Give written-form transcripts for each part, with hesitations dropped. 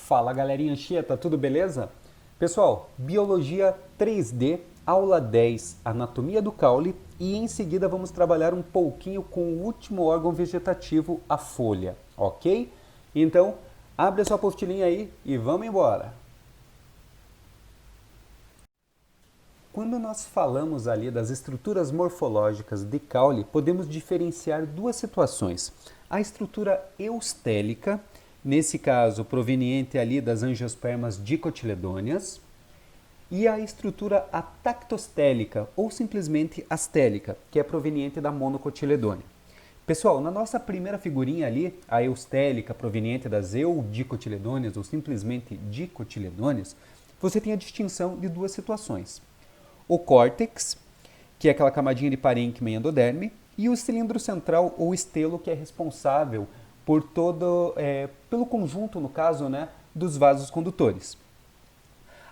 Fala galerinha Anchieta, tudo beleza? Pessoal, Biologia 3D, aula 10, Anatomia do caule e em seguida vamos trabalhar um pouquinho com o último órgão vegetativo, a folha, ok? Então, abre a sua apostilinha aí e vamos embora! Quando nós falamos ali das estruturas morfológicas de caule, podemos diferenciar duas situações. A estrutura eustélica, nesse caso proveniente ali das angiospermas dicotiledôneas, e a estrutura atactostélica, ou simplesmente astélica, que é proveniente da monocotiledônea. Pessoal, na nossa primeira figurinha ali, a eustélica proveniente das eudicotiledôneas, ou simplesmente dicotiledôneas, você tem a distinção de duas situações. O córtex, que é aquela camadinha de parênquima e endoderme, e o cilindro central ou estelo, que é responsável por pelo conjunto, no caso, né, dos vasos condutores.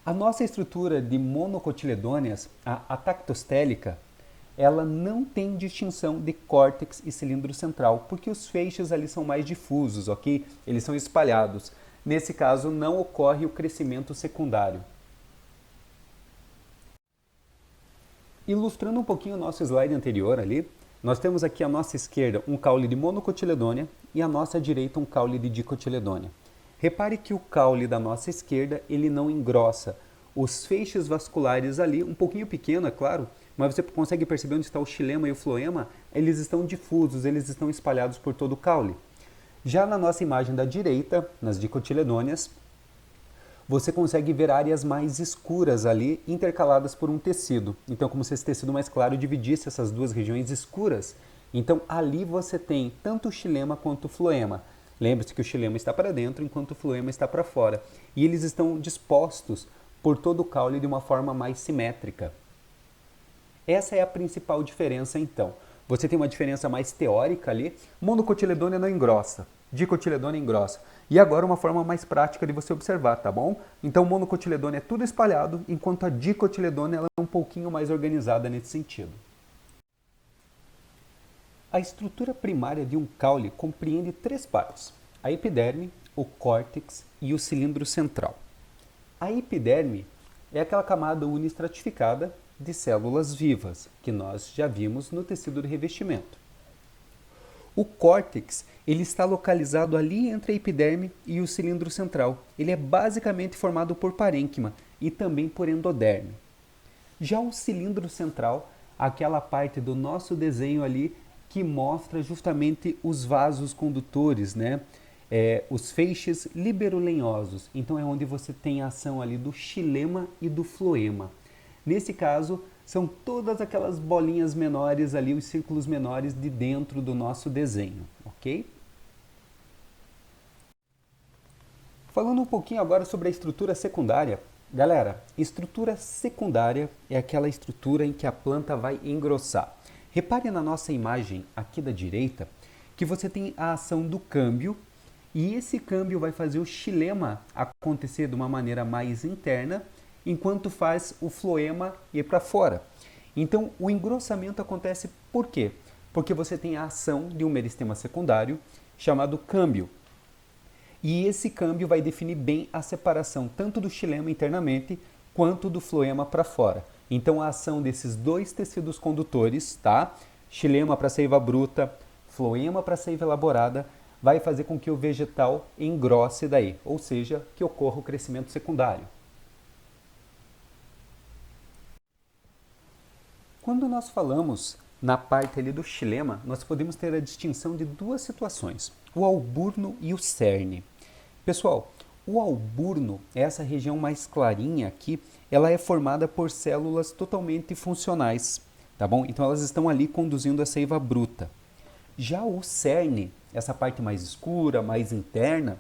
A nossa estrutura de monocotiledôneas, a atactostélica, ela não tem distinção de córtex e cilindro central, porque os feixes ali são mais difusos, ok? Eles são espalhados. Nesse caso, não ocorre o crescimento secundário. Ilustrando um pouquinho o nosso slide anterior ali, nós temos aqui à nossa esquerda um caule de monocotiledônea e à nossa direita um caule de dicotiledônea. Repare que o caule da nossa esquerda ele não engrossa. Os feixes vasculares ali, um pouquinho pequeno, é claro, mas você consegue perceber onde está o xilema e o floema, eles estão difusos, eles estão espalhados por todo o caule. Já na nossa imagem da direita, nas dicotiledôneas, você consegue ver áreas mais escuras ali, intercaladas por um tecido. Então, como se esse tecido mais claro dividisse essas duas regiões escuras. Então, ali você tem tanto o xilema quanto o floema. Lembre-se que o xilema está para dentro, enquanto o floema está para fora. E eles estão dispostos por todo o caule de uma forma mais simétrica. Essa é a principal diferença, então. Você tem uma diferença mais teórica ali. Monocotiledônea não engrossa, dicotiledônea engrossa. E agora uma forma mais prática de você observar, tá bom? Então, monocotiledônea é tudo espalhado, enquanto a dicotiledônea ela é um pouquinho mais organizada nesse sentido. A estrutura primária de um caule compreende três partes: a epiderme, o córtex e o cilindro central. A epiderme é aquela camada unistratificada de células vivas, que nós já vimos no tecido de revestimento. O córtex ele está localizado ali entre a epiderme e o cilindro central. Ele é basicamente formado por parênquima e também por endoderme. Já o cilindro central, aquela parte do nosso desenho ali que mostra justamente os vasos condutores, né? Os feixes liberolenhosos. Então é onde você tem a ação ali do xilema e do floema. Nesse caso, são todas aquelas bolinhas menores ali, os círculos menores de dentro do nosso desenho, ok? Falando um pouquinho agora sobre a estrutura secundária. Galera, estrutura secundária é aquela estrutura em que a planta vai engrossar. Repare na nossa imagem aqui da direita que você tem a ação do câmbio e esse câmbio vai fazer o xilema acontecer de uma maneira mais interna, enquanto faz o floema ir para fora. Então, o engrossamento acontece por quê? Porque você tem a ação de um meristema secundário chamado câmbio. E esse câmbio vai definir bem a separação tanto do xilema internamente quanto do floema para fora. Então, a ação desses dois tecidos condutores, tá? Xilema para seiva bruta, floema para seiva elaborada, vai fazer com que o vegetal engrosse daí, ou seja, que ocorra o crescimento secundário. Quando nós falamos na parte ali do xilema, nós podemos ter a distinção de duas situações, o alburno e o cerne. Pessoal, o alburno, essa região mais clarinha aqui, ela é formada por células totalmente funcionais, tá bom? Então elas estão ali conduzindo a seiva bruta. Já o cerne, essa parte mais escura, mais interna,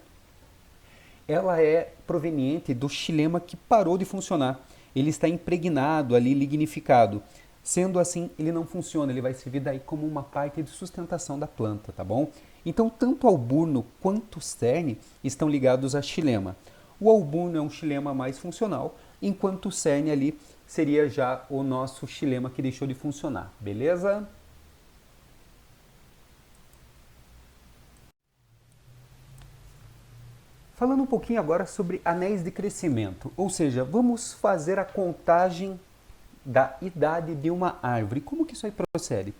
ela é proveniente do xilema que parou de funcionar. Ele está impregnado ali, lignificado. Sendo assim, ele não funciona, ele vai servir daí como uma parte de sustentação da planta, tá bom? Então, tanto o alburno quanto o cerne estão ligados a xilema. O alburno é um xilema mais funcional, enquanto o cerne ali seria já o nosso xilema que deixou de funcionar, beleza? Falando um pouquinho agora sobre anéis de crescimento, ou seja, vamos fazer a contagem da idade de uma árvore. Como que isso aí procede?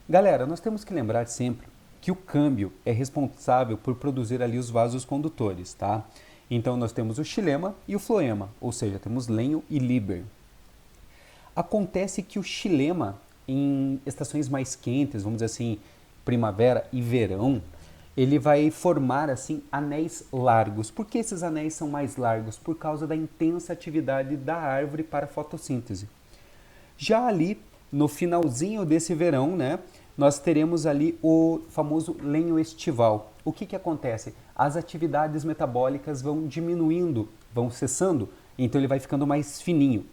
Galera, nós temos que lembrar sempre que o câmbio é responsável por produzir ali os vasos condutores, tá? Então nós temos o xilema e o floema, ou seja, temos lenho e líber. Acontece que o xilema, em estações mais quentes, vamos dizer assim, primavera e verão, ele vai formar assim anéis largos. Por que esses anéis são mais largos? Por causa da intensa atividade da árvore para a fotossíntese. Já ali, no finalzinho desse verão, né, nós teremos ali o famoso lenho estival. O que acontece? As atividades metabólicas vão diminuindo, vão cessando, então ele vai ficando mais fininho.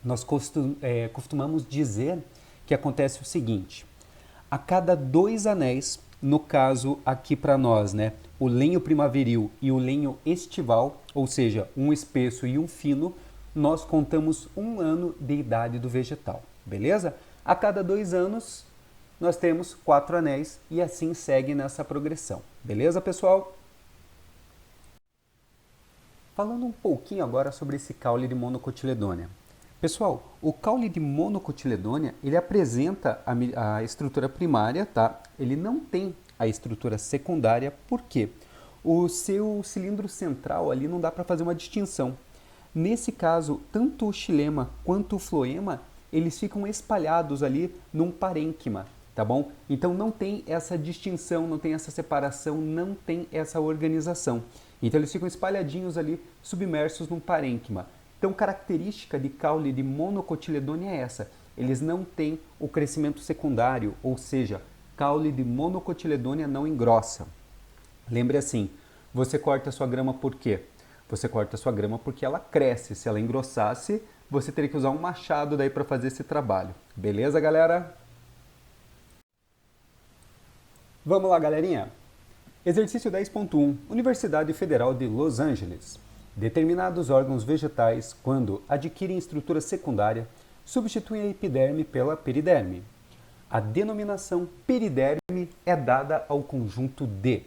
Nós costumamos dizer que acontece o seguinte: a cada 2 anéis, no caso aqui para nós, né, o lenho primaveril e o lenho estival, ou seja, um espesso e um fino, nós contamos 1 ano de idade do vegetal, beleza? A cada 2 anos, nós temos 4 anéis e assim segue nessa progressão, beleza, pessoal? Falando um pouquinho agora sobre esse caule de monocotiledônia. Pessoal, o caule de monocotiledônia, ele apresenta a estrutura primária, tá? Ele não tem a estrutura secundária, por quê? O seu cilindro central ali não dá para fazer uma distinção. Nesse caso, tanto o xilema quanto o floema, eles ficam espalhados ali num parênquima, tá bom? Então não tem essa distinção, não tem essa separação, não tem essa organização. Então eles ficam espalhadinhos ali, submersos num parênquima. Então, característica de caule de monocotiledônia é essa. Eles não têm o crescimento secundário, ou seja, caule de monocotiledônia não engrossa. Lembre assim, você corta a sua grama por quê? Você corta a sua grama porque ela cresce. Se ela engrossasse, você teria que usar um machado daí para fazer esse trabalho. Beleza, galera? Vamos lá, galerinha? Exercício 10.1, Universidade Federal de Los Angeles. Determinados órgãos vegetais, quando adquirem estrutura secundária, substituem a epiderme pela periderme. A denominação periderme é dada ao conjunto D.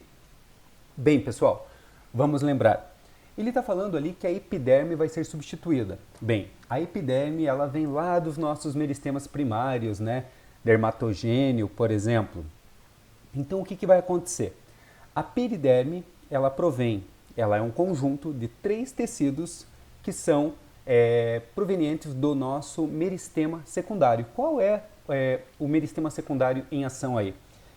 Bem, pessoal, vamos lembrar. Ele está falando ali que a epiderme vai ser substituída. Bem, a epiderme ela vem lá dos nossos meristemas primários, né? Dermatogênio, por exemplo. Então, o que vai acontecer? A periderme, ela é um conjunto de 3 tecidos que são provenientes do nosso meristema secundário. Qual é o meristema secundário em ação aí?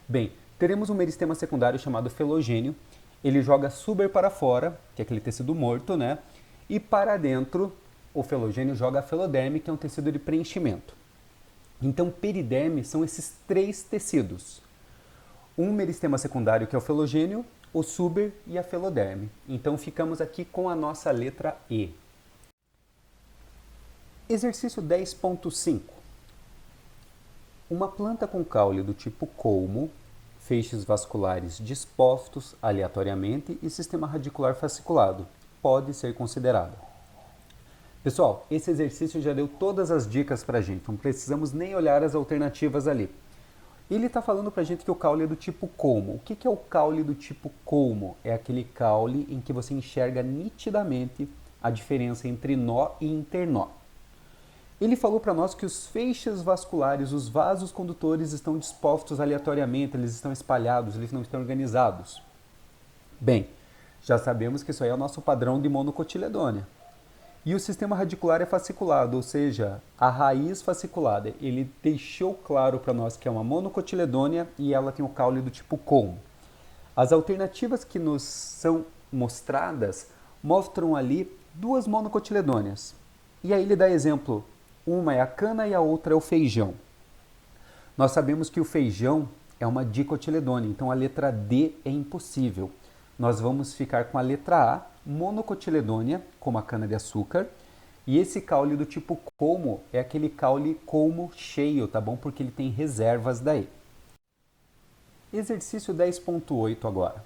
Bem, teremos um meristema secundário chamado felogênio. Ele joga suber para fora, que é aquele tecido morto, né? E para dentro, o felogênio joga a feloderme, que é um tecido de preenchimento. Então, periderme são esses 3 tecidos. Um meristema secundário, que é o felogênio, o suber e a feloderme. Então, ficamos aqui com a nossa letra E. Exercício 10.5. Uma planta com caule do tipo colmo, feixes vasculares dispostos aleatoriamente e sistema radicular fasciculado, pode ser considerada. Pessoal, esse exercício já deu todas as dicas para a gente, não precisamos nem olhar as alternativas ali. Ele está falando para a gente que o caule é do tipo colmo. O que é o caule do tipo colmo? É aquele caule em que você enxerga nitidamente a diferença entre nó e internó. Ele falou para nós que os feixes vasculares, os vasos condutores estão dispostos aleatoriamente, eles estão espalhados, eles não estão organizados. Bem, já sabemos que isso aí é o nosso padrão de monocotiledônia. E o sistema radicular é fasciculado, ou seja, a raiz fasciculada. Ele deixou claro para nós que é uma monocotiledônia e ela tem o caule do tipo colmo. As alternativas que nos são mostradas mostram ali 2 monocotiledôneas. E aí ele dá exemplo, uma é a cana e a outra é o feijão. Nós sabemos que o feijão é uma dicotiledônia, então a letra D é impossível. Nós vamos ficar com a letra A, monocotiledônia, como a cana-de-açúcar, e esse caule do tipo colmo é aquele caule colmo cheio, tá bom? Porque ele tem reservas daí. Exercício 10.8 agora.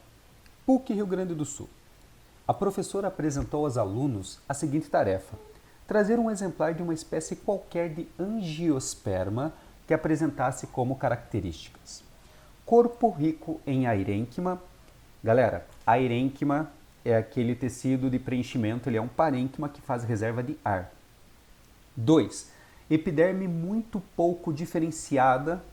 PUC Rio Grande do Sul. A professora apresentou aos alunos a seguinte tarefa: trazer um exemplar de uma espécie qualquer de angiosperma que apresentasse como características: corpo rico em airênquima. Galera, airênquima é aquele tecido de preenchimento, ele é um parênquima que faz reserva de ar. 2. Epiderme muito pouco diferenciada.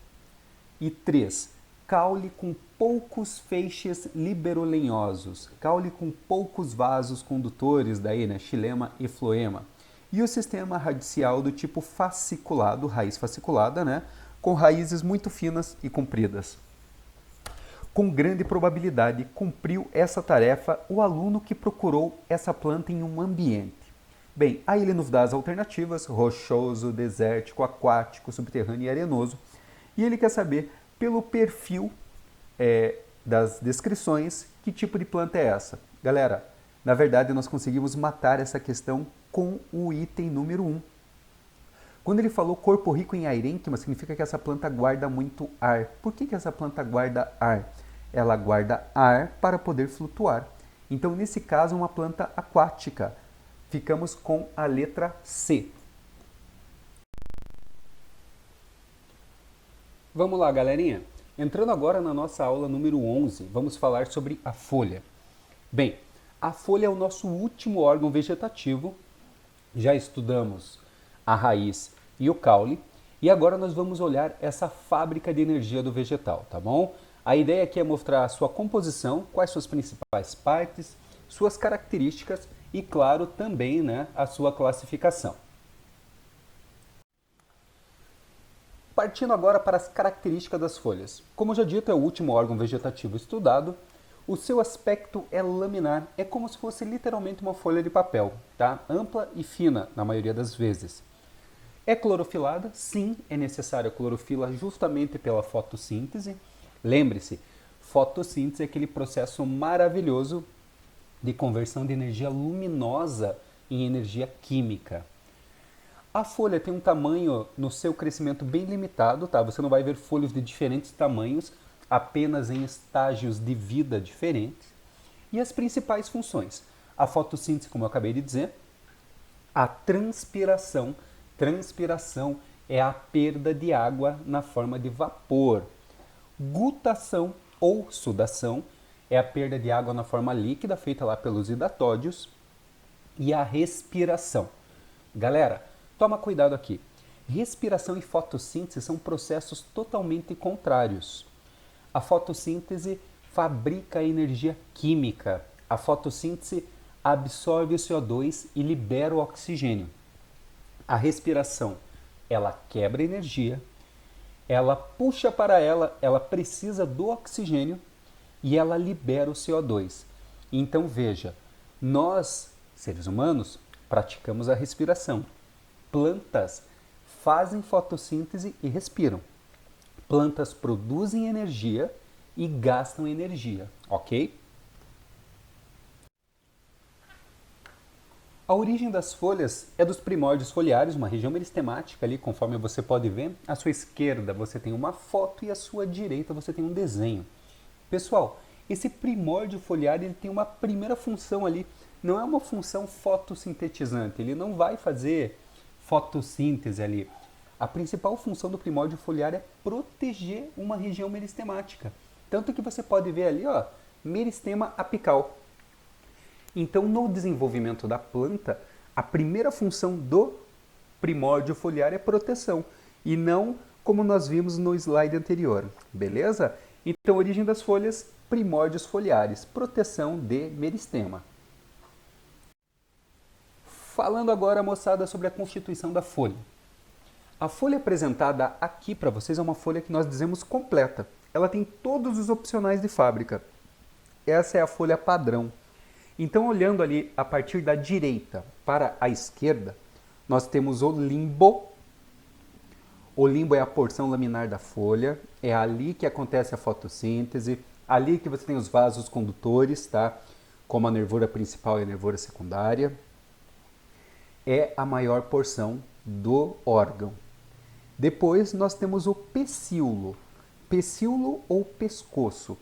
E 3. Caule com poucos feixes liberolenhosos, caule com poucos vasos condutores, daí, né, xilema e floema. E o sistema radical do tipo fasciculado, raiz fasciculada, né, com raízes muito finas e compridas. Com grande probabilidade, cumpriu essa tarefa o aluno que procurou essa planta em um ambiente. Bem, aí ele nos dá as alternativas: rochoso, desértico, aquático, subterrâneo e arenoso. E ele quer saber, pelo perfil das descrições, que tipo de planta é essa. Galera, na verdade nós conseguimos matar essa questão com o item número 1. Quando ele falou corpo rico em airênquima, significa que essa planta guarda muito ar. Por que essa planta guarda ar? Ela guarda ar para poder flutuar. Então, nesse caso, uma planta aquática. Ficamos com a letra C. Vamos lá, galerinha. Entrando agora na nossa aula número 11, vamos falar sobre a folha. Bem, a folha é o nosso último órgão vegetativo. Já estudamos a raiz e o caule, e agora nós vamos olhar essa fábrica de energia do vegetal, tá bom? A ideia aqui é mostrar a sua composição, quais suas principais partes, suas características e, claro, também, né, a sua classificação. Partindo agora para as características das folhas. Como já dito, é o último órgão vegetativo estudado. O seu aspecto é laminar, é como se fosse literalmente uma folha de papel, tá? Ampla e fina, na maioria das vezes. É clorofilada? Sim, é necessária a clorofila justamente pela fotossíntese. Lembre-se, fotossíntese é aquele processo maravilhoso de conversão de energia luminosa em energia química. A folha tem um tamanho no seu crescimento bem limitado, tá? Você não vai ver folhas de diferentes tamanhos, apenas em estágios de vida diferentes. E as principais funções? A fotossíntese, como eu acabei de dizer, a transpiração. Transpiração é a perda de água na forma de vapor. Gutação ou sudação é a perda de água na forma líquida, feita lá pelos hidatódios. E a respiração. Galera, toma cuidado aqui. Respiração e fotossíntese são processos totalmente contrários. A fotossíntese fabrica energia química. A fotossíntese absorve o CO2 e libera o oxigênio. A respiração, ela quebra energia, ela puxa para ela precisa do oxigênio e ela libera o CO2. Então veja, nós, seres humanos, praticamos a respiração. Plantas fazem fotossíntese e respiram. Plantas produzem energia e gastam energia, ok? A origem das folhas é dos primórdios foliares, uma região meristemática ali, conforme você pode ver. À sua esquerda você tem uma foto e à sua direita você tem um desenho. Pessoal, esse primórdio foliar ele tem uma primeira função ali, não é uma função fotossintetizante, ele não vai fazer fotossíntese ali. A principal função do primórdio foliar é proteger uma região meristemática. Tanto que você pode ver ali, ó, meristema apical. Então, no desenvolvimento da planta, a primeira função do primórdio foliar é proteção, e não como nós vimos no slide anterior, beleza? Então, origem das folhas, primórdios foliares, proteção de meristema. Falando agora, moçada, sobre a constituição da folha. A folha apresentada aqui para vocês é uma folha que nós dizemos completa. Ela tem todos os opcionais de fábrica. Essa é a folha padrão. Então, olhando ali a partir da direita para a esquerda, nós temos o limbo. O limbo é a porção laminar da folha, é ali que acontece a fotossíntese, ali que você tem os vasos condutores, tá? Como a nervura principal e a nervura secundária. É a maior porção do órgão. Depois nós temos o pecíolo. Pecíolo ou pescoço.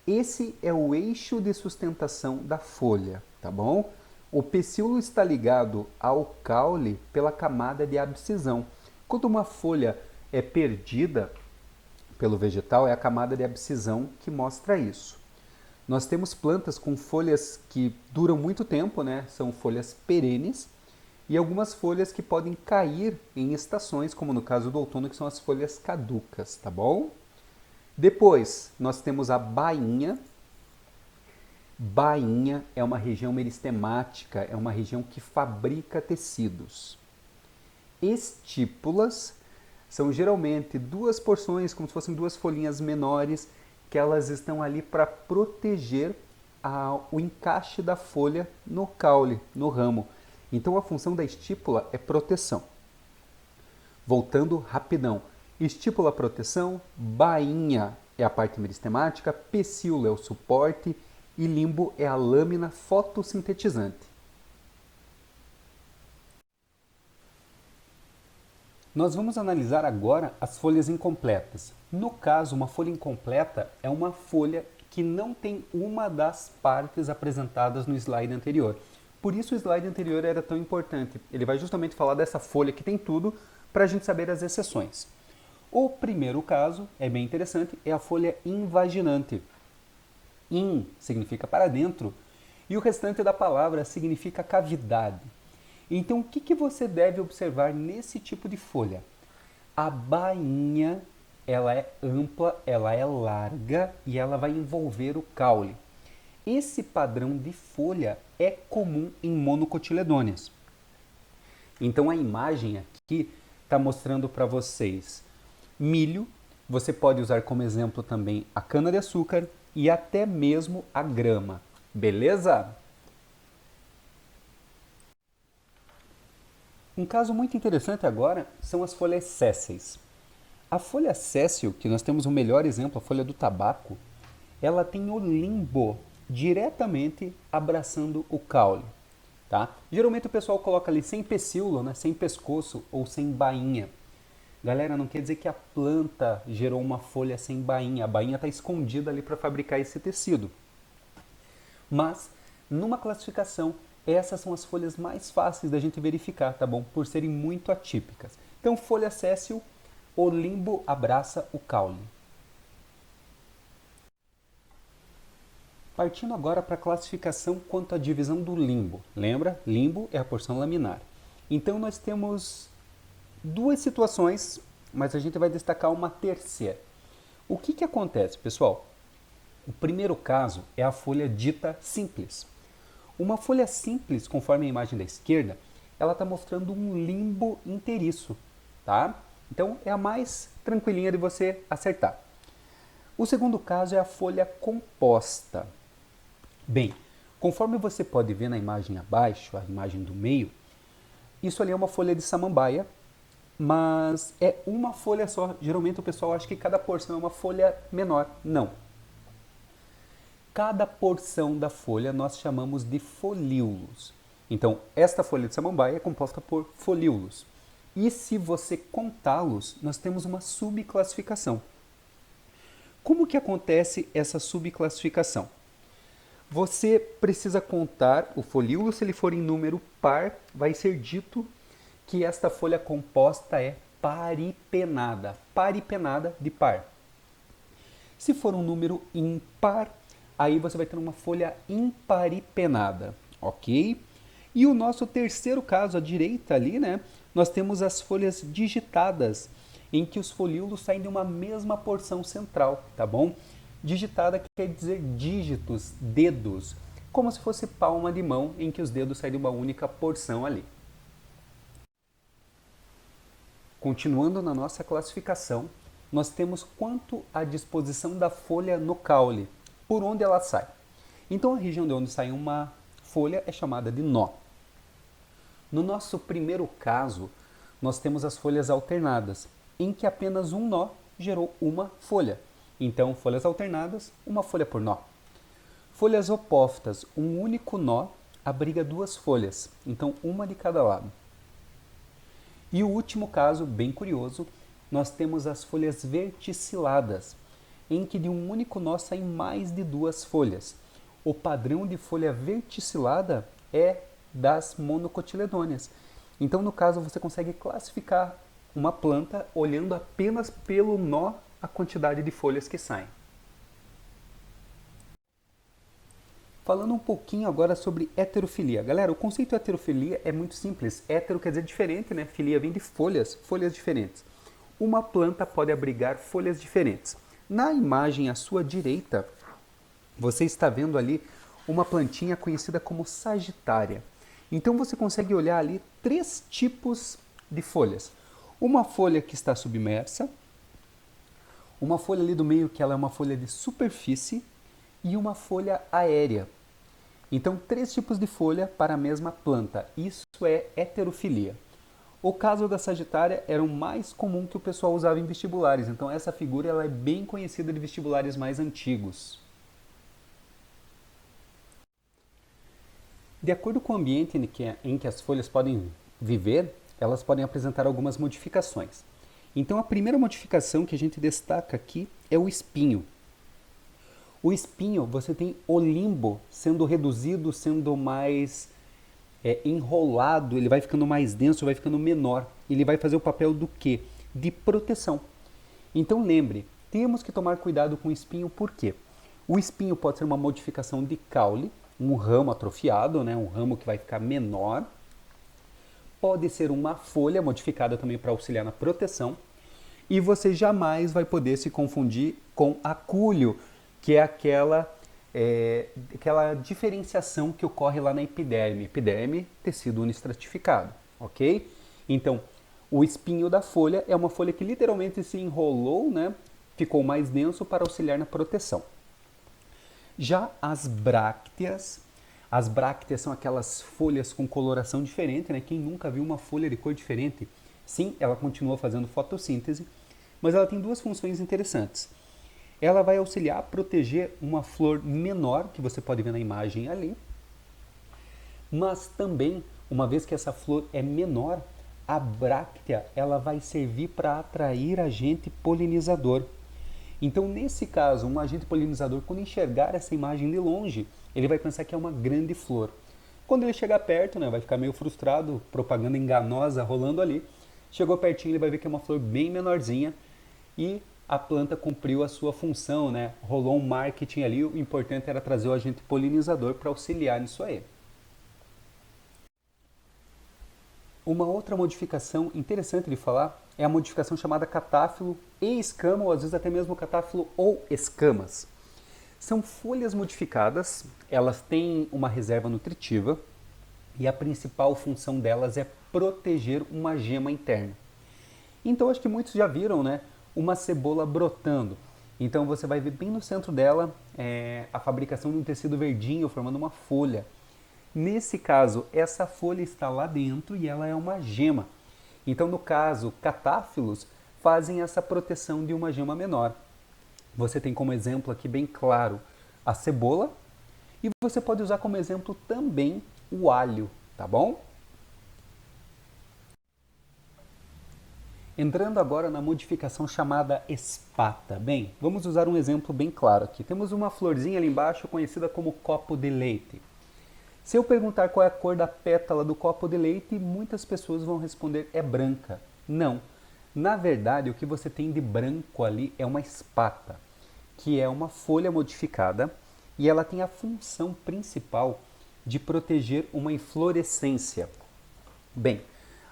Esse é o eixo de sustentação da folha, tá bom? O pecíolo está ligado ao caule pela camada de abscisão. Quando uma folha é perdida pelo vegetal, é a camada de abscisão que mostra isso. Nós temos plantas com folhas que duram muito tempo, né? São folhas perenes, e algumas folhas que podem cair em estações, como no caso do outono, que são as folhas caducas, tá bom? Depois, nós temos a bainha. Bainha é uma região meristemática, é uma região que fabrica tecidos. Estípulas são geralmente duas porções, como se fossem duas folhinhas menores, que elas estão ali para proteger o encaixe da folha no caule, no ramo. Então a função da estípula é proteção. Voltando rapidão. Estípula proteção, bainha é a parte meristemática, pecíolo é o suporte e limbo é a lâmina fotossintetizante. Nós vamos analisar agora as folhas incompletas. No caso, uma folha incompleta é uma folha que não tem uma das partes apresentadas no slide anterior. Por isso o slide anterior era tão importante. Ele vai justamente falar dessa folha que tem tudo para a gente saber as exceções. O primeiro caso, é bem interessante, é a folha invaginante. In significa para dentro e o restante da palavra significa cavidade. Então, o que você deve observar nesse tipo de folha? A bainha, ela é ampla, ela é larga e ela vai envolver o caule. Esse padrão de folha é comum em monocotiledôneas. Então, a imagem aqui está mostrando para vocês milho. Você pode usar como exemplo também a cana-de-açúcar e até mesmo a grama. Beleza? Um caso muito interessante agora são as folhas sésseis. A folha séssil, que nós temos o melhor exemplo, a folha do tabaco, ela tem o limbo diretamente abraçando o caule. Tá? Geralmente o pessoal coloca ali sem pecíolo, né? Sem pescoço ou sem bainha. Galera, não quer dizer que a planta gerou uma folha sem bainha. A bainha está escondida ali para fabricar esse tecido. Mas, numa classificação, essas são as folhas mais fáceis da gente verificar, tá bom? Por serem muito atípicas. Então, folha séssil, o limbo abraça o caule. Partindo agora para a classificação quanto à divisão do limbo. Lembra? Limbo é a porção laminar. Então, nós temos duas situações, mas a gente vai destacar uma terceira. O que acontece, pessoal? O primeiro caso é a folha dita simples. Uma folha simples, conforme a imagem da esquerda, ela está mostrando um limbo inteiriço, tá? Então é a mais tranquilinha de você acertar. O segundo caso é a folha composta. Bem, conforme você pode ver na imagem abaixo, a imagem do meio, isso ali é uma folha de samambaia, mas é uma folha só. Geralmente o pessoal acha que cada porção é uma folha menor. Não. Cada porção da folha nós chamamos de folíolos. Então, esta folha de samambaia é composta por folíolos. E se você contá-los, nós temos uma subclassificação. Como que acontece essa subclassificação? Você precisa contar o folíolo, se ele for em número par, vai ser dito que esta folha composta é paripenada. Paripenada de par. Se for um número impar, aí você vai ter uma folha imparipenada, ok? E o nosso terceiro caso, à direita ali, né? Nós temos as folhas digitadas, em que os folíolos saem de uma mesma porção central, tá bom? Digitada quer dizer dígitos, dedos, como se fosse palma de mão, em que os dedos saem de uma única porção ali. Continuando na nossa classificação, nós temos quanto à disposição da folha no caule, por onde ela sai. Então a região de onde sai uma folha é chamada de nó. No nosso primeiro caso, nós temos as folhas alternadas, em que apenas um nó gerou uma folha. Então, folhas alternadas, uma folha por nó. Folhas opófitas, um único nó abriga duas folhas, então uma de cada lado. E o último caso, bem curioso, nós temos as folhas verticiladas, em que de um único nó saem mais de duas folhas. O padrão de folha verticilada é das monocotiledôneas. Então, no caso, você consegue classificar uma planta olhando apenas pelo nó a quantidade de folhas que saem. Falando um pouquinho agora sobre heterofilia. Galera, o conceito de heterofilia é muito simples. Hétero quer dizer diferente, né? Filia vem de folhas, folhas diferentes. Uma planta pode abrigar folhas diferentes. Na imagem à sua direita, você está vendo ali uma plantinha conhecida como sagitária. Então você consegue olhar ali 3 tipos de folhas. Uma folha que está submersa, uma folha ali do meio que ela é uma folha de superfície e uma folha aérea. Então, 3 tipos de folha para a mesma planta. Isso é heterofilia. O caso da sagitária era o mais comum que o pessoal usava em vestibulares. Então, essa figura ela é bem conhecida de vestibulares mais antigos. De acordo com o ambiente em que as folhas podem viver, elas podem apresentar algumas modificações. Então, a primeira modificação que a gente destaca aqui é o espinho. O espinho, você tem o limbo sendo reduzido, sendo mais enrolado, ele vai ficando mais denso, vai ficando menor. Ele vai fazer o papel do quê? De proteção. Então lembre, temos que tomar cuidado com o espinho, por quê? O espinho pode ser uma modificação de caule, um ramo atrofiado, né? Um ramo que vai ficar menor. Pode ser uma folha modificada também para auxiliar na proteção. E você jamais vai poder se confundir com acúleo, que é aquela diferenciação que ocorre lá na epiderme. Epiderme, tecido uniestratificado, ok? Então, o espinho da folha é uma folha que literalmente se enrolou, né? Ficou mais denso para auxiliar na proteção. Já as brácteas são aquelas folhas com coloração diferente, né? Quem nunca viu uma folha de cor diferente? Sim, ela continua fazendo fotossíntese, mas ela tem 2 funções interessantes. Ela vai auxiliar a proteger uma flor menor, que você pode ver na imagem ali, mas também, uma vez que essa flor é menor, a bráctea ela vai servir para atrair agente polinizador. Então, nesse caso, um agente polinizador, quando enxergar essa imagem de longe, ele vai pensar que é uma grande flor. Quando ele chegar perto, né, vai ficar meio frustrado, propaganda enganosa rolando ali. Chegou pertinho, ele vai ver que é uma flor bem menorzinha e a planta cumpriu a sua função, né? Rolou um marketing ali, o importante era trazer o agente polinizador para auxiliar nisso aí. Uma outra modificação interessante de falar é a modificação chamada catáfilo e escama, ou às vezes até mesmo catáfilo ou escamas. São folhas modificadas, elas têm uma reserva nutritiva e a principal função delas é proteger uma gema interna. Então acho que muitos já viram, né? Uma cebola brotando. Então você vai ver bem no centro dela a fabricação de um tecido verdinho formando uma folha. Nesse caso, essa folha está lá dentro e ela é uma gema. Então, no caso, catáfilos fazem essa proteção de uma gema menor. Você tem como exemplo aqui bem claro a cebola e você pode usar como exemplo também o alho, tá bom? Entrando agora na modificação chamada espata. Bem, vamos usar um exemplo bem claro aqui. Temos uma florzinha ali embaixo conhecida como copo de leite. Se eu perguntar qual é a cor da pétala do copo de leite, muitas pessoas vão responder é branca. Não. Na verdade, o que você tem de branco ali é uma espata, que é uma folha modificada e ela tem a função principal de proteger uma inflorescência. Bem,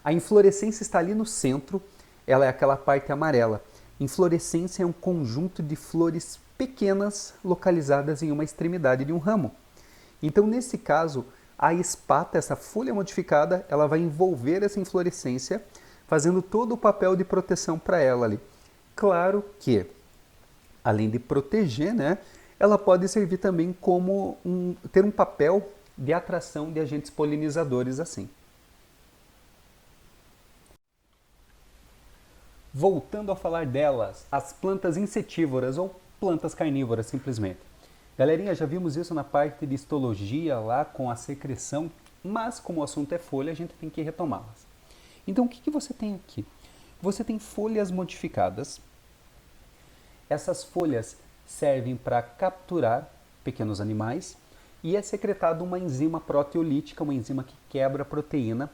a inflorescência está ali no centro, ela é aquela parte amarela. Inflorescência é um conjunto de flores pequenas localizadas em uma extremidade de um ramo. Então, nesse caso, a espata, essa folha modificada, ela vai envolver essa inflorescência, fazendo todo o papel de proteção para ela ali. Claro que, além de proteger, né, ela pode servir também como ter um papel de atração de agentes polinizadores assim. Voltando a falar delas, as plantas insetívoras ou plantas carnívoras simplesmente. Galerinha, já vimos isso na parte de histologia lá com a secreção, mas como o assunto é folha, a gente tem que retomá-las. Então o que você tem aqui? Você tem folhas modificadas. Essas folhas servem para capturar pequenos animais e é secretada uma enzima proteolítica, uma enzima que quebra a proteína,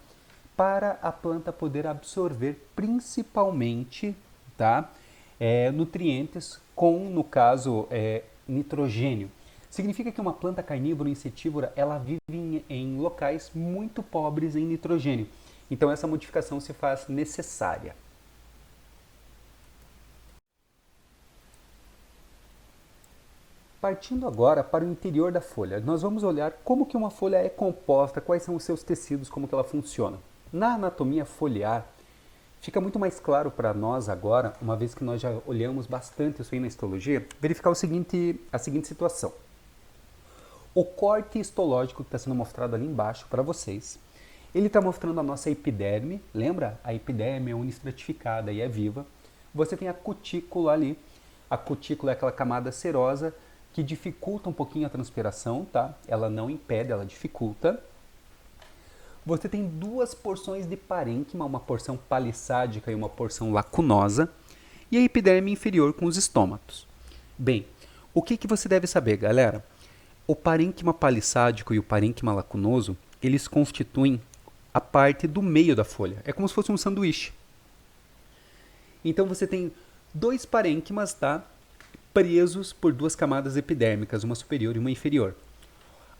para a planta poder absorver principalmente, tá, nutrientes com, no caso, nitrogênio. Significa que uma planta carnívora insetívora ela vive em locais muito pobres em nitrogênio. Então essa modificação se faz necessária. Partindo agora para o interior da folha, nós vamos olhar como que uma folha é composta, quais são os seus tecidos, como que ela funciona. Na anatomia foliar, fica muito mais claro para nós agora, uma vez que nós já olhamos bastante isso aí na histologia, verificar a seguinte situação. O corte histológico que está sendo mostrado ali embaixo para vocês, ele está mostrando a nossa epiderme, lembra? A epiderme é unistratificada e é viva. Você tem a cutícula ali, a cutícula é aquela camada serosa que dificulta um pouquinho a transpiração, tá? Ela não impede, ela dificulta. Você tem duas porções de parênquima, uma porção palissádica e uma porção lacunosa, e a epiderme inferior com os estômatos. Bem, o que você deve saber, galera? O parênquima palissádico e o parênquima lacunoso, eles constituem a parte do meio da folha. É como se fosse um sanduíche. Então você tem dois parênquimas, tá? Presos por duas camadas epidérmicas, uma superior e uma inferior.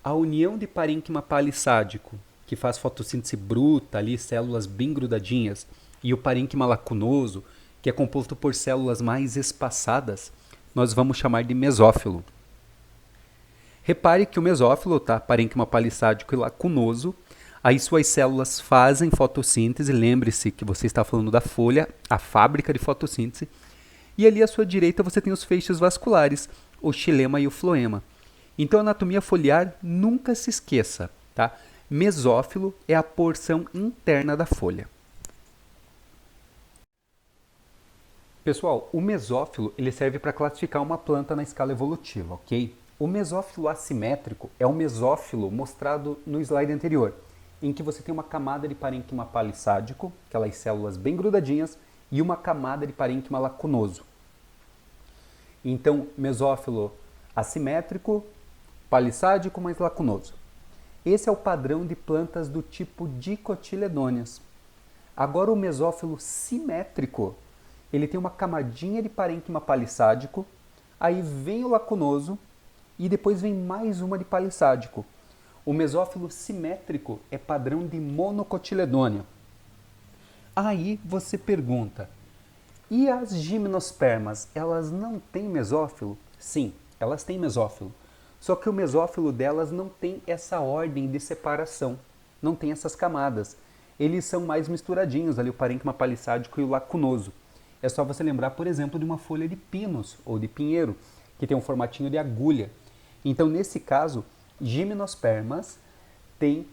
A união de parênquima palissádico, que faz fotossíntese bruta, ali, células bem grudadinhas, e o parênquima lacunoso, que é composto por células mais espaçadas, nós vamos chamar de mesófilo. Repare que o mesófilo, tá? Parênquima palissádico e lacunoso, aí suas células fazem fotossíntese, lembre-se que você está falando da folha, a fábrica de fotossíntese, e ali à sua direita você tem os feixes vasculares, o xilema e o floema. Então a anatomia foliar nunca se esqueça, tá? Mesófilo é a porção interna da folha. Pessoal, o mesófilo ele serve para classificar uma planta na escala evolutiva, ok? O mesófilo assimétrico é o mesófilo mostrado no slide anterior, em que você tem uma camada de parênquima palissádico, aquelas células bem grudadinhas, e uma camada de parênquima lacunoso. Então, mesófilo assimétrico, palissádico mais lacunoso. Esse é o padrão de plantas do tipo dicotiledôneas. Agora o mesófilo simétrico, ele tem uma camadinha de parênquima palissádico, aí vem o lacunoso e depois vem mais uma de palissádico. O mesófilo simétrico é padrão de monocotiledônea. Aí você pergunta, e as gimnospermas, elas não têm mesófilo? Sim, elas têm mesófilo. Só que o mesófilo delas não tem essa ordem de separação, não tem essas camadas. Eles são mais misturadinhos ali, o parênquima palissádico e o lacunoso. É só você lembrar, por exemplo, de uma folha de pinus ou de pinheiro, que tem um formatinho de agulha. Então, nesse caso, gimnospermas têm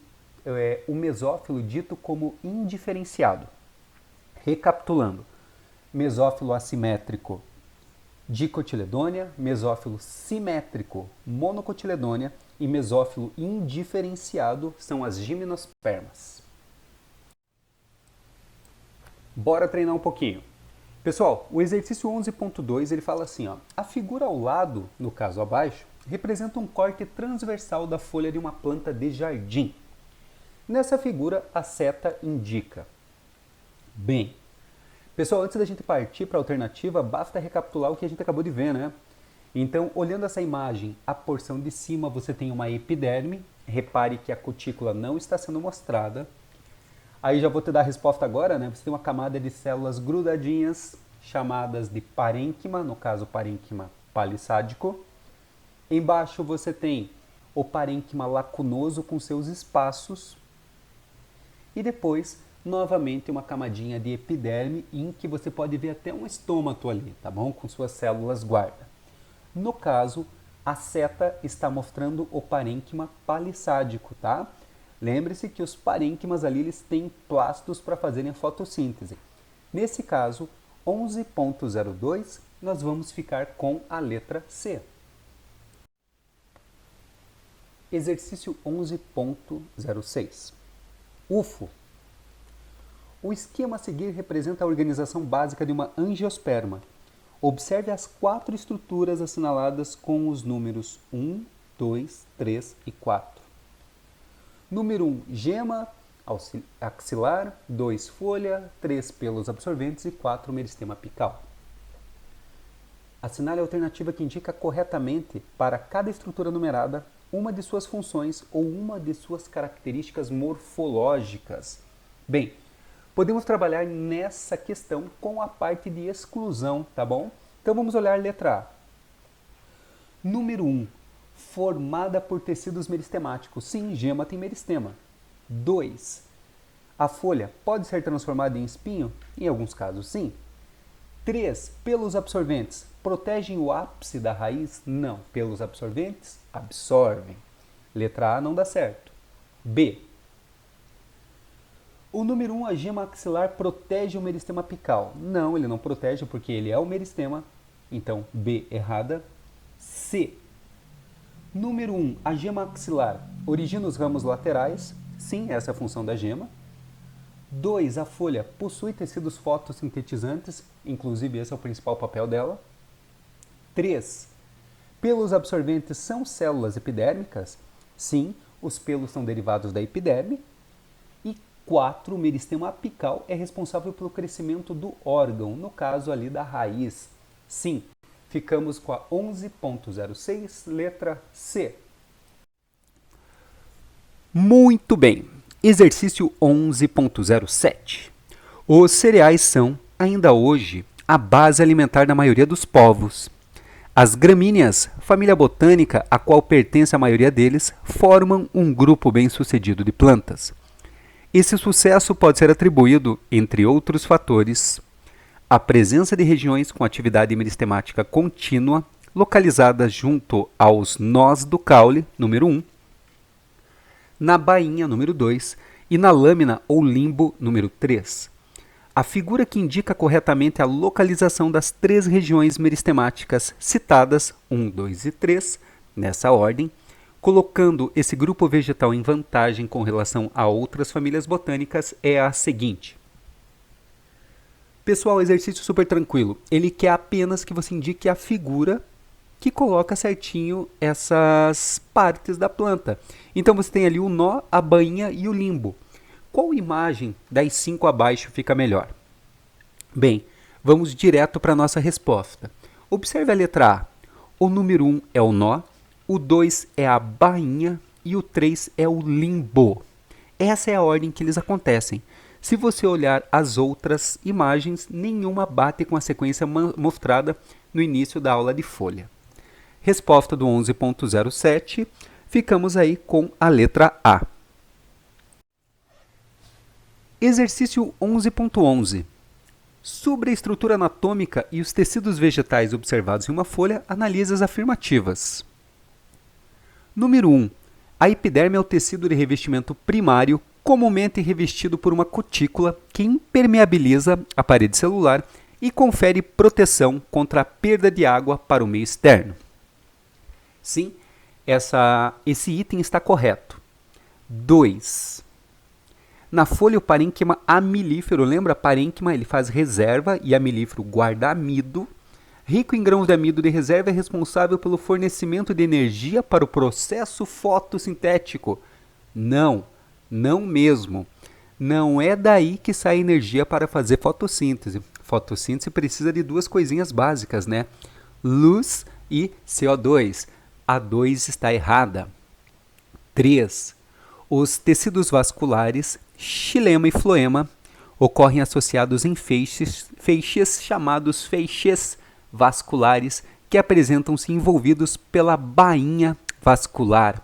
o mesófilo dito como indiferenciado. Recapitulando, mesófilo assimétrico, dicotiledônea, mesófilo simétrico, monocotiledônea e mesófilo indiferenciado são as gimnospermas. Bora treinar um pouquinho. Pessoal, o exercício 11.2 ele fala assim, ó, a figura ao lado, no caso abaixo, representa um corte transversal da folha de uma planta de jardim. Nessa figura, a seta indica. Bem, pessoal, antes da gente partir para a alternativa, basta recapitular o que a gente acabou de ver, né? Então, olhando essa imagem, a porção de cima você tem uma epiderme, repare que a cutícula não está sendo mostrada. Aí já vou te dar a resposta agora, né? Você tem uma camada de células grudadinhas, chamadas de parênquima, no caso parênquima palissádico. Embaixo você tem o parênquima lacunoso com seus espaços. E depois, novamente, uma camadinha de epiderme em que você pode ver até um estômato ali, tá bom? Com suas células guarda. No caso, a seta está mostrando o parênquima palissádico, tá? Lembre-se que os parênquimas ali eles têm plastos para fazerem a fotossíntese. Nesse caso, 11.02, nós vamos ficar com a letra C. Exercício 11.06. UFO. O esquema a seguir representa a organização básica de uma angiosperma. Observe as 4 estruturas assinaladas com os números 1, 2, 3 e 4. Número 1, gema axilar, 2, folha, 3, pelos absorventes e 4, meristema apical. Assinale a alternativa que indica corretamente para cada estrutura numerada uma de suas funções ou uma de suas características morfológicas. Bem, podemos trabalhar nessa questão com a parte de exclusão, tá bom? Então vamos olhar a letra A. Número 1. Formada por tecidos meristemáticos. Sim, gema tem meristema. 2. A folha pode ser transformada em espinho? Em alguns casos, sim. 3. Pelos absorventes protegem o ápice da raiz? Não. Pelos absorventes absorvem. Letra A não dá certo. B. O número 1, a gema axilar, protege o meristema apical? Não, ele não protege porque ele é o meristema. Então, B, errada. C. Número 1, a gema axilar origina os ramos laterais? Sim, essa é a função da gema. 2, a folha possui tecidos fotossintetizantes, inclusive esse é o principal papel dela. 3, pelos absorventes são células epidérmicas? Sim, os pelos são derivados da epiderme. E 4, o meristema apical é responsável pelo crescimento do órgão, no caso ali da raiz. Sim, ficamos com a 11.06, letra C. Muito bem. Exercício 11.07. Os cereais são, ainda hoje, a base alimentar da maioria dos povos. As gramíneas, família botânica a qual pertence a maioria deles, formam um grupo bem-sucedido de plantas. Esse sucesso pode ser atribuído, entre outros fatores, à presença de regiões com atividade meristemática contínua, localizadas junto aos nós do caule, número 1, na bainha, número 2, e na lâmina ou limbo, número 3. A figura que indica corretamente a localização das 3 regiões meristemáticas citadas, 1, 2 e 3, nessa ordem, colocando esse grupo vegetal em vantagem com relação a outras famílias botânicas, é a seguinte. Pessoal, exercício super tranquilo. Ele quer apenas que você indique a figura que coloca certinho essas partes da planta. Então você tem ali o nó, a bainha e o limbo. Qual imagem das 5 abaixo fica melhor? Bem, vamos direto para a nossa resposta. Observe a letra A. O número 1 é o nó, o 2 é a bainha e o 3 é o limbo. Essa é a ordem que eles acontecem. Se você olhar as outras imagens, nenhuma bate com a sequência mostrada no início da aula de folha. Resposta do 11.07, ficamos aí com a letra A. Exercício 11.11. Sobre a estrutura anatômica e os tecidos vegetais observados em uma folha, analise as afirmativas. Número 1. A epiderme é o tecido de revestimento primário, comumente revestido por uma cutícula que impermeabiliza a parede celular e confere proteção contra a perda de água para o meio externo. Sim, esse item está correto. 2. Na folha, o parênquima amilífero, lembra? Parênquima, ele faz reserva e amilífero guarda amido. Rico em grãos de amido de reserva, é responsável pelo fornecimento de energia para o processo fotossintético. Não mesmo. Não é daí que sai energia para fazer fotossíntese. Fotossíntese precisa de 2 coisinhas básicas, né? Luz e CO2. A 2 está errada. 3. Os tecidos vasculares, xilema e floema, ocorrem associados em feixes chamados feixes vasculares, que apresentam-se envolvidos pela bainha vascular.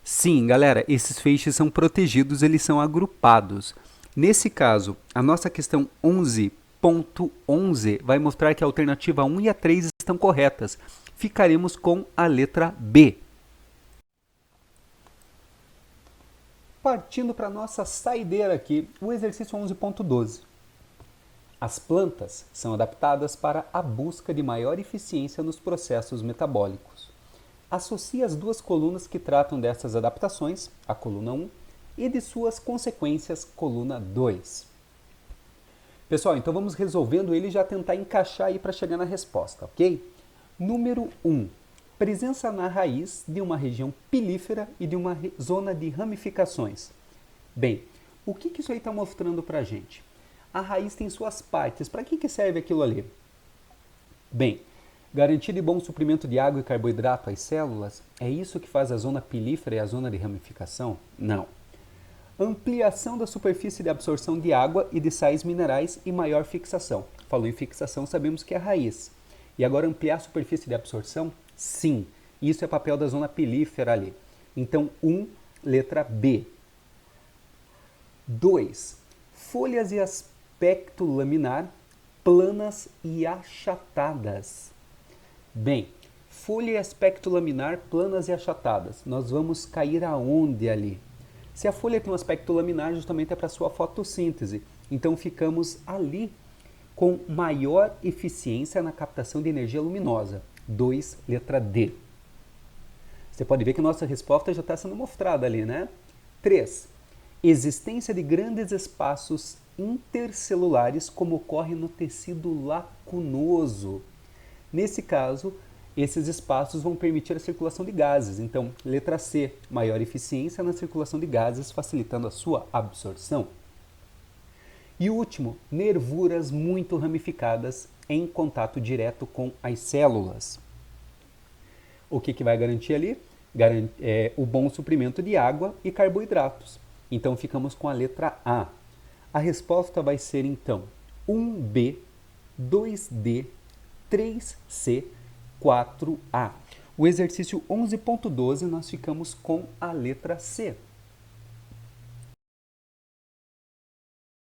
Sim, galera, esses feixes são protegidos, eles são agrupados. Nesse caso, a nossa questão 11.11 vai mostrar que a alternativa 1 e a 3 estão corretas. Ficaremos com a letra B. Partindo para a nossa saideira aqui, o exercício 11.12. As plantas são adaptadas para a busca de maior eficiência nos processos metabólicos. Associe as 2 colunas que tratam dessas adaptações, a coluna 1, e de suas consequências, coluna 2. Pessoal, então vamos resolvendo ele e já tentar encaixar aí para chegar na resposta, ok? Número 1. Presença na raiz de uma região pilífera e de uma zona de ramificações. Bem, o que isso aí está mostrando para a gente? A raiz tem suas partes. Para que serve aquilo ali? Bem, Garantia de bom suprimento de água e carboidrato às células? É isso que faz a zona pilífera e a zona de ramificação? Não. Ampliação da superfície de absorção de água e de sais minerais e maior fixação. Falou em fixação, sabemos que é a raiz. E agora ampliar a superfície de absorção? Sim. Isso é papel da zona pilífera ali. Então, letra B. 2. Folhas e aspecto laminar, planas e achatadas. Bem, folha e aspecto laminar, planas e achatadas. Nós vamos cair aonde ali? Se a folha tem um aspecto laminar, justamente é para sua fotossíntese. Então ficamos ali com maior eficiência na captação de energia luminosa. 2, letra D. Você pode ver que nossa resposta já está sendo mostrada ali, né? 3. Existência de grandes espaços intercelulares, como ocorre no tecido lacunoso. Nesse caso, esses espaços vão permitir a circulação de gases. Então, letra C, maior eficiência na circulação de gases, facilitando a sua absorção. E o último, nervuras muito ramificadas em contato direto com as células. O que vai garantir ali? O bom suprimento de água e carboidratos. Então, ficamos com a letra A. A resposta vai ser, então, 1B, 2D, 3C, 4A. O exercício 11.12, nós ficamos com a letra C.